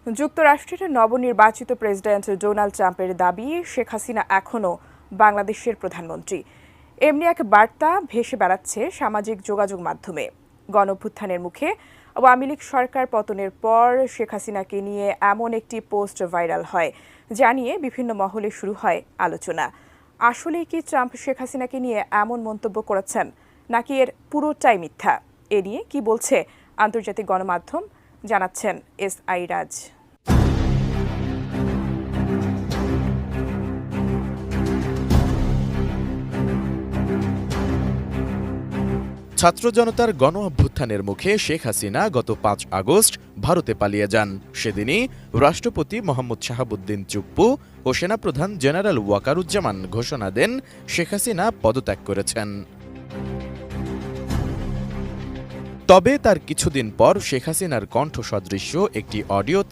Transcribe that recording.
যুক্তরাষ্ট্রের নবনির্বাচিত president Donald ট্রাম্পের দাবি, শেখ হাসিনা এখনও বাংলাদেশের প্রধানমন্ত্রী। এমনি এক বার্তা ভেসে বেড়াচ্ছে সামাজিক যোগাযোগ মাধ্যমে। গণঅভ্যুত্থানের মুখে আওয়ামী লীগ সরকার পতনের পর শেখ হাসিনাকে নিয়ে এমন একটি পোস্ট ভাইরাল হয়, যা নিয়ে বিভিন্ন মহলে শুরু হয় আলোচনা। আসলেই কি ট্রাম্প শেখ হাসিনাকে নিয়ে এমন মন্তব্য করেছেন, নাকি এর পুরোটাই মিথ্যা? এ নিয়ে কি বলছে আন্তর্জাতিক গণমাধ্যম, জানাচ্ছেন এস.আই. রাজ। ছাত্র জনতার গণ অভ্যুত্থানের মুখে শেখ হাসিনা গত ৫ আগস্ট ভারতে পালিয়ে যান। সেদিনই রাষ্ট্রপতি মোহাম্মদ শাহাবুদ্দিন চুপ্পু ও সেনাপ্রধান জেনারেল ওয়াকারুজ্জামান ঘোষণা দেন শেখ হাসিনা পদত্যাগ করেছেন। তবে তার কিছুদিন পর শেখ হাসিনার কণ্ঠ সদৃশ্য একটি অডিও